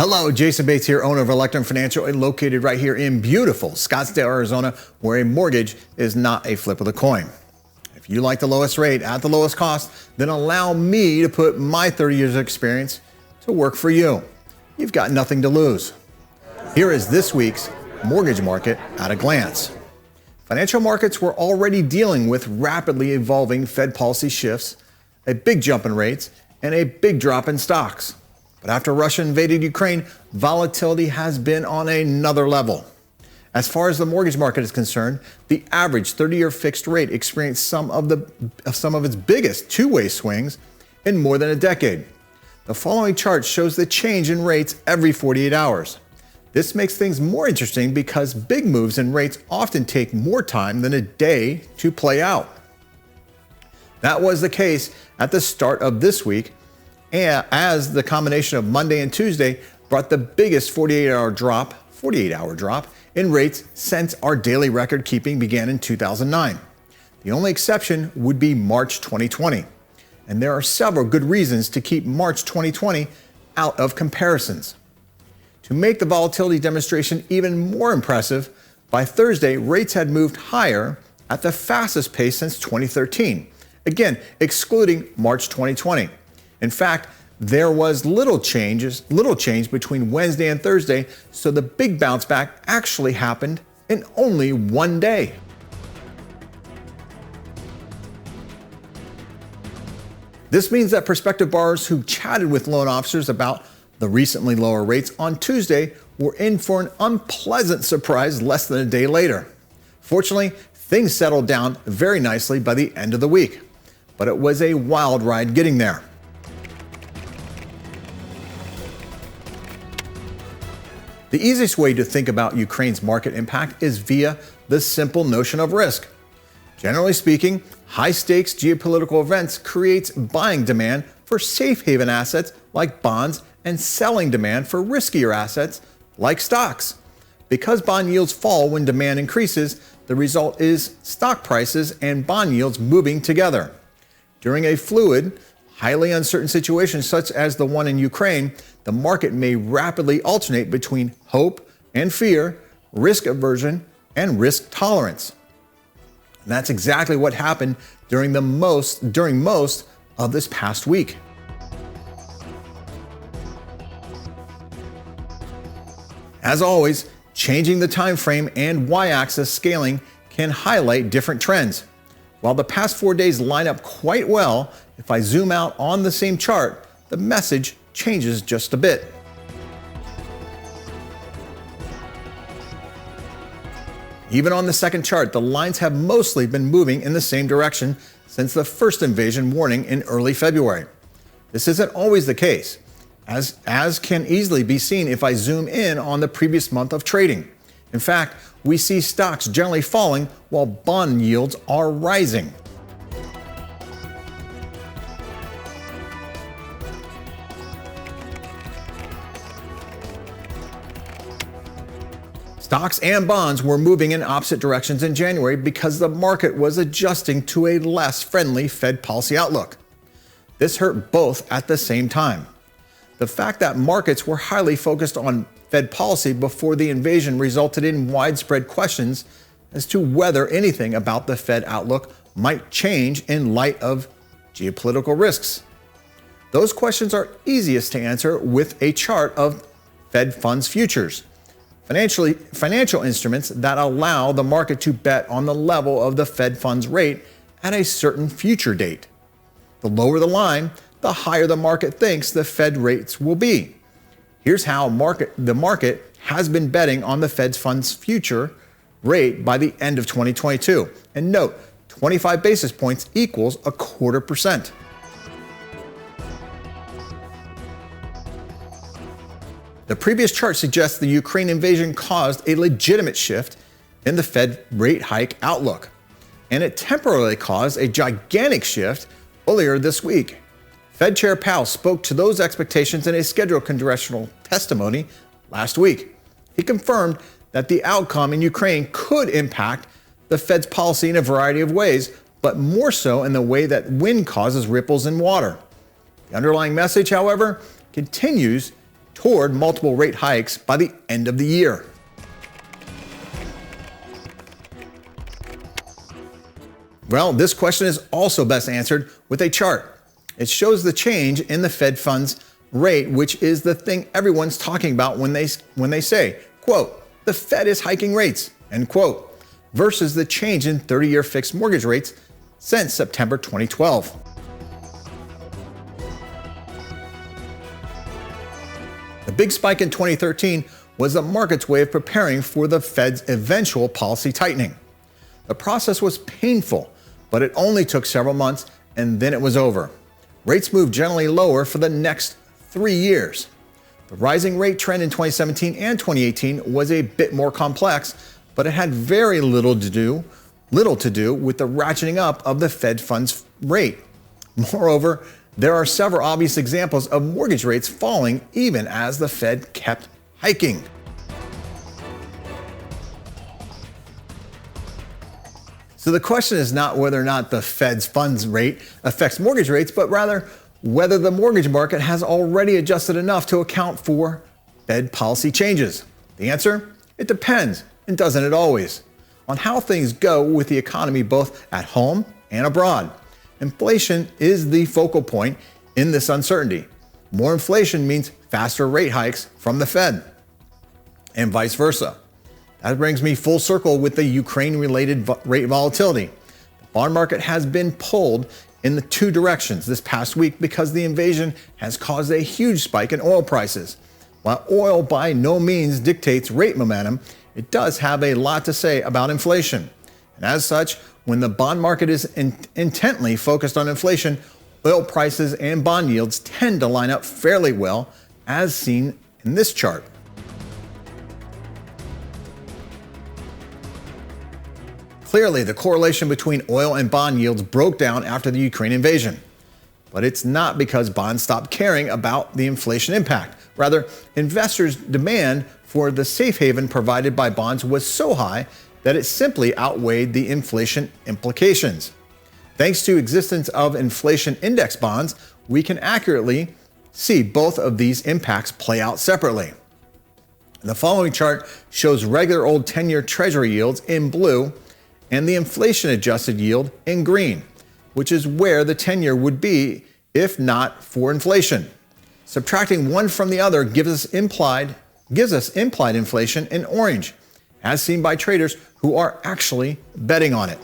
Hello, Jason Bates here, owner of Electrum Financial and located right here in beautiful Scottsdale, Arizona, where a mortgage is not a flip of the coin. If you like the lowest rate at the lowest cost, then allow me to put my 30 years of experience to work for you. You've got nothing to lose. Here is this week's mortgage market at a glance. Financial markets were already dealing with rapidly evolving Fed policy shifts, a big jump in rates, and a big drop in stocks. But after Russia invaded Ukraine, volatility has been on another level. As far as the mortgage market is concerned, the average 30-year fixed rate experienced some of its biggest two-way swings in more than a decade. The following chart shows the change in rates every 48 hours. This makes things more interesting because big moves in rates often take more time than a day to play out. That was the case at the start of this week, as the combination of Monday and Tuesday brought the biggest 48-hour drop in rates since our daily record keeping began in 2009. The only exception would be March 2020. And there are several good reasons to keep March 2020 out of comparisons. To make the volatility demonstration even more impressive, by Thursday, rates had moved higher at the fastest pace since 2013, again, excluding March 2020. In fact, there was little change between Wednesday and Thursday, so the big bounce back actually happened in only one day. This means that prospective borrowers who chatted with loan officers about the recently lower rates on Tuesday were in for an unpleasant surprise less than a day later. Fortunately, things settled down very nicely by the end of the week, but it was a wild ride getting there. The easiest way to think about Ukraine's market impact is via the simple notion of risk. Generally speaking, high-stakes geopolitical events creates buying demand for safe haven assets like bonds and selling demand for riskier assets like stocks. Because bond yields fall when demand increases, the result is stock prices and bond yields moving together. During a fluid, highly uncertain situation such as the one in Ukraine, the market may rapidly alternate between hope and fear, risk aversion, and risk tolerance. And that's exactly what happened during most of this past week. As always, changing the time frame and y-axis scaling can highlight different trends. While the past 4 days line up quite well, if I zoom out on the same chart, the message changes just a bit. Even on the second chart, the lines have mostly been moving in the same direction since the first invasion warning in early February. This isn't always the case, as can easily be seen if I zoom in on the previous month of trading. In fact, we see stocks generally falling while bond yields are rising. Stocks and bonds were moving in opposite directions in January because the market was adjusting to a less friendly Fed policy outlook. This hurt both at the same time. The fact that markets were highly focused on Fed policy before the invasion resulted in widespread questions as to whether anything about the Fed outlook might change in light of geopolitical risks. Those questions are easiest to answer with a chart of Fed funds futures, financial instruments that allow the market to bet on the level of the Fed funds rate at a certain future date. The lower the line, the higher the market thinks the Fed rates will be. Here's how the market has been betting on the Fed funds future rate by the end of 2022. And note, 25 basis points equals 0.25%. The previous chart suggests the Ukraine invasion caused a legitimate shift in the Fed rate hike outlook, and it temporarily caused a gigantic shift earlier this week. Fed Chair Powell spoke to those expectations in a scheduled congressional testimony last week. He confirmed that the outcome in Ukraine could impact the Fed's policy in a variety of ways, but more so in the way that wind causes ripples in water. The underlying message, however, continues toward multiple rate hikes by the end of the year? Well, this question is also best answered with a chart. It shows the change in the Fed funds rate, which is the thing everyone's talking about when they say, quote, the Fed is hiking rates, end quote, versus the change in 30-year fixed mortgage rates since September 2012. The big spike in 2013 was the market's way of preparing for the Fed's eventual policy tightening. The process was painful, but it only took several months and then it was over. Rates moved generally lower for the next 3 years. The rising rate trend in 2017 and 2018 was a bit more complex, but it had very little to do with the ratcheting up of the Fed funds rate. Moreover, there are several obvious examples of mortgage rates falling even as the Fed kept hiking. So the question is not whether or not the Fed's funds rate affects mortgage rates, but rather whether the mortgage market has already adjusted enough to account for Fed policy changes. The answer? It depends, and doesn't it always, on how things go with the economy both at home and abroad. Inflation is the focal point in this uncertainty. More inflation means faster rate hikes from the Fed, and vice versa. That brings me full circle with the Ukraine-related rate volatility. The bond market has been pulled in the two directions this past week because the invasion has caused a huge spike in oil prices. While oil by no means dictates rate momentum, it does have a lot to say about inflation. And as such, when the bond market is intently focused on inflation, oil prices and bond yields tend to line up fairly well, as seen in this chart. Clearly, the correlation between oil and bond yields broke down after the Ukraine invasion. But it's not because bonds stopped caring about the inflation impact. Rather, investors' demand for the safe haven provided by bonds was so high that it simply outweighed the inflation implications. Thanks to existence of inflation index bonds, we can accurately see both of these impacts play out separately. The following chart shows regular old 10-year Treasury yields in blue and the inflation-adjusted yield in green, which is where the 10-year would be if not for inflation. Subtracting one from the other gives us implied inflation in orange, as seen by traders who are actually betting on it.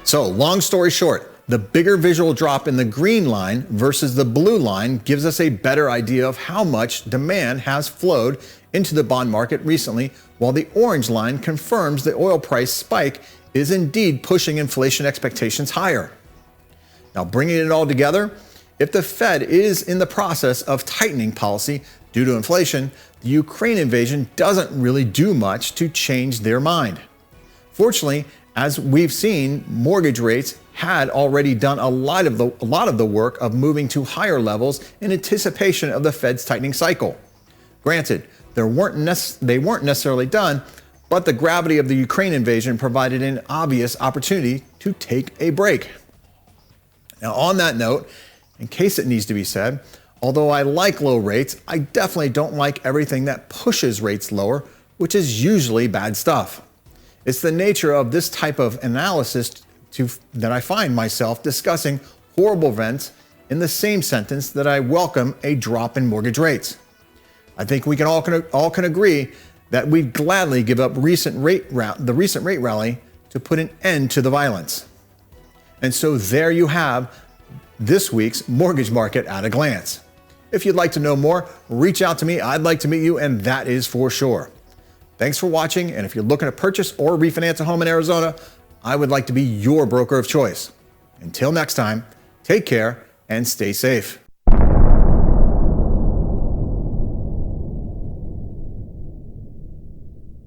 So, long story short, the bigger visual drop in the green line versus the blue line gives us a better idea of how much demand has flowed into the bond market recently, while the orange line confirms the oil price spike is indeed pushing inflation expectations higher. Now, bringing it all together, if the Fed is in the process of tightening policy due to inflation, the Ukraine invasion doesn't really do much to change their mind. Fortunately, as we've seen, mortgage rates had already done a lot of the work of moving to higher levels in anticipation of the Fed's tightening cycle. Granted, they weren't necessarily done, but the gravity of the Ukraine invasion provided an obvious opportunity to take a break. Now, on that note, in case it needs to be said, although I like low rates, I definitely don't like everything that pushes rates lower, which is usually bad stuff. It's the nature of this type of analysis that I find myself discussing horrible events in the same sentence that I welcome a drop in mortgage rates. I think we can all can agree that we'd gladly give up the recent rate rally to put an end to the violence. And so there you have this week's mortgage market at a glance. If you'd like to know more, reach out to me. I'd like to meet you, and that is for sure. Thanks for watching, and if you're looking to purchase or refinance a home in Arizona, I would like to be your broker of choice. Until next time, take care and stay safe.